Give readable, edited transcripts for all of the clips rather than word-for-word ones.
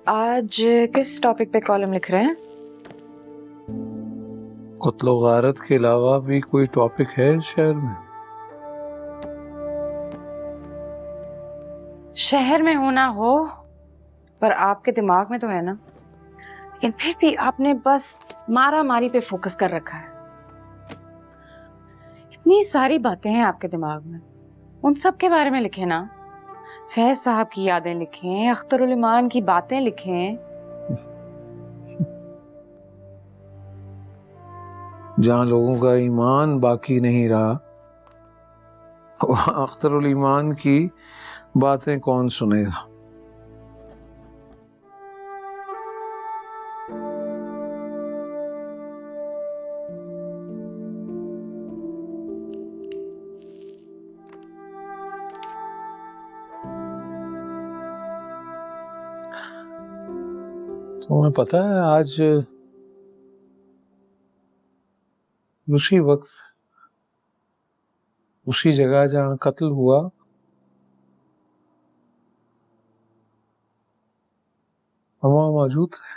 आज किस टॉपिक पे कॉलम लिख रहे हैं? कत्लो गारत के अलावा भी कोई टॉपिक है शहर में? शहर में हो ना हो, पर आपके दिमाग में तो है ना। लेकिन फिर भी आपने बस मारा मारी पे फोकस कर रखा है। इतनी सारी बातें हैं आपके दिमाग में, उन सब के बारे में लिखें ना। फैज साहब की यादें लिखें, अख्तरुल इमान की बातें लिखें। जहाँ लोगों का ईमान बाकी नहीं रहा, वहाँ अख्तरुल ईमान की बातें कौन सुनेगा? तुम्हें पता है आज उसी वक्त उसी जगह जहाँ कत्ल हुआ, हम वहाँ मौजूद थे।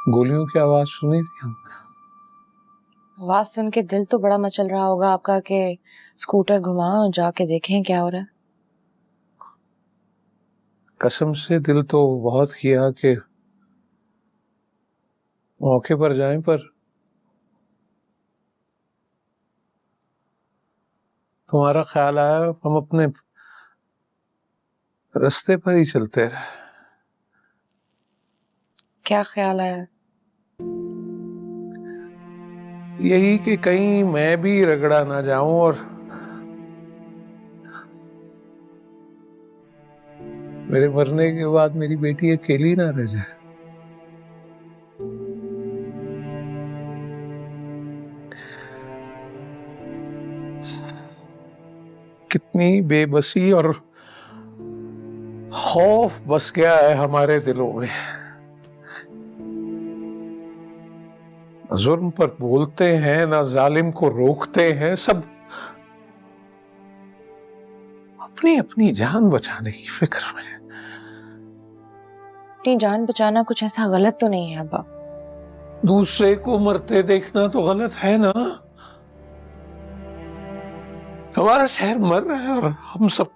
गोलियों की आवाज सुनी थी हमने। आवाज सुन के दिल तो बड़ा मचल रहा होगा आपका कि स्कूटर घुमाओ, जाके देखें क्या हो रहा है। कसम से दिल तो बहुत किया कि मौके पर जाएं, पर तुम्हारा ख्याल आया, हम अपने रास्ते पर ही चलते रहे। क्या ख्याल आया? यही कि कहीं मैं भी रगड़ा ना जाऊं और मेरे मरने के बाद मेरी बेटी अकेली ना रह जाए। कितनी बेबसी और खौफ बस गया है हमारे दिलों में। जुल्म पर बोलते हैं, ना जालिम को रोकते हैं, सब अपनी अपनी जान बचाने की फिक्र में। अपनी जान बचाना कुछ ऐसा गलत तो नहीं है अब्बा। दूसरे को मरते देखना तो गलत है ना। हमारा शहर मर रहा है और हम सब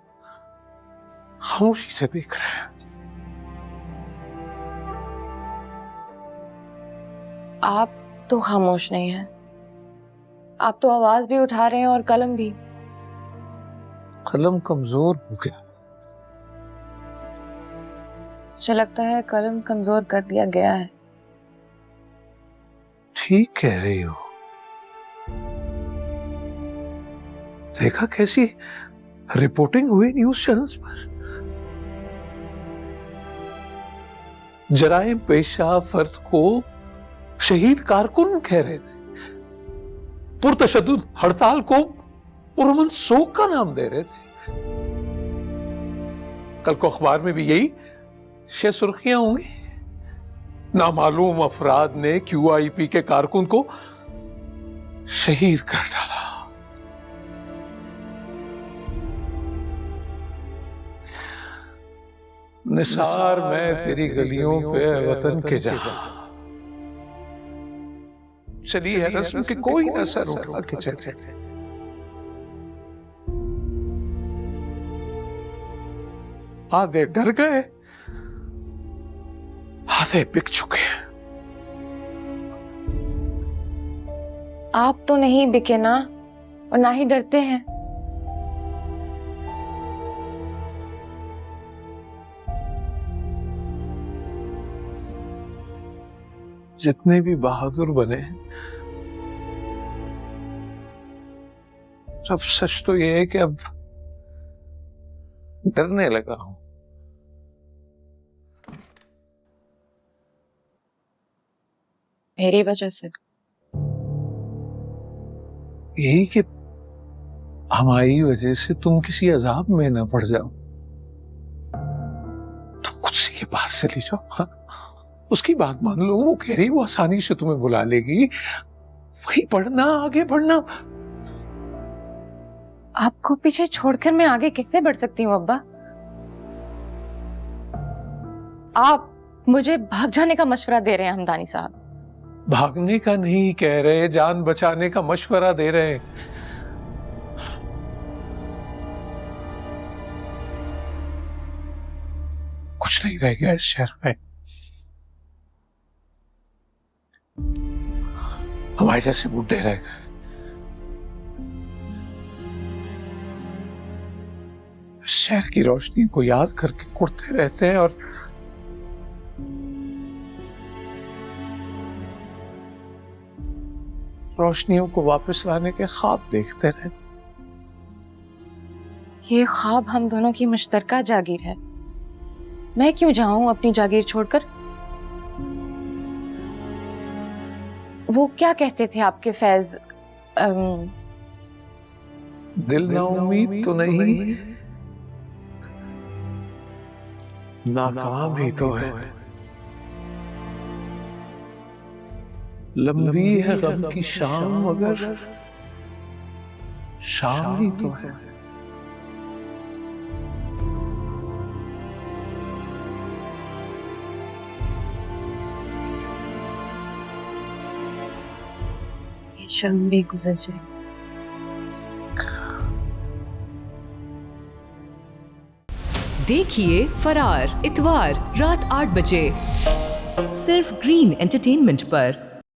खामोशी से देख रहे हैं। आप तो खामोश नहीं हैं, आप तो आवाज भी उठा रहे हैं और कलम भी। कलम कमजोर हो गया। मुझे लगता है कलम कमजोर कर दिया गया है। ठीक कह रही हो। देखा कैसी रिपोर्टिंग हुई न्यूज चैनल्स पर। जराइम पेशा फर्द को शहीद कारकुन कह रहे थे, पुरतशद्दुद हड़ताल को पुरअमन सोग का नाम दे रहे थे। कल को अखबार में भी यही सुर्खियां होंगी। नामालूम अफराद ने QIP के कारकुन को शहीद कर डाला। निसार मैं तेरी गलियों पे वतन के जहां, चली है रस्म की कोई न सर उठा के चले। आधे डर गए, आधे बिक चुके हैं। आप तो नहीं बिके ना, और ना ही डरते हैं। जितने भी बहादुर बने, सब सच तो ये है कि अब डरने लगा हूं। मेरी वजह से? यही कि हमारी वजह से तुम किसी अजाब में ना पड़ जाओ। तुम खुद से के पास चली जाओ। हाँ? उसकी बात मान लो, वो कह रही वो आसानी से तुम्हें बुला लेगी। वही पढ़ना, आगे बढ़ना। आपको पीछे छोड़कर मैं आगे कैसे बढ़ सकती हूँ अब्बा? आप मुझे भाग जाने का मशवरा दे रहे हैं हमदानी साहब। भागने का नहीं कह रहे, जान बचाने का मशवरा दे रहे हैं। कुछ नहीं रह गया इस शहर में। हमारे जैसे बूढ़े रह गए। शहर की रोशनी को याद करके कुड़ते रहते हैं और रोशनियों को वापस लाने के ख्वाब देखते रहते। ये ख्वाब हम दोनों की मुश्तरका जागीर है। मैं क्यों जाऊं अपनी जागीर छोड़कर? वो क्या कहते थे आपके फैज? दिल ना उम्मीद तो नहीं, नाकाम ही तो है। लंबी है गम की शाम मगर शाम ही तो है। ये शर्म भी गुजर जाए। देखिए फरार इतवार रात 8 बजे सिर्फ ग्रीन एंटरटेनमेंट पर।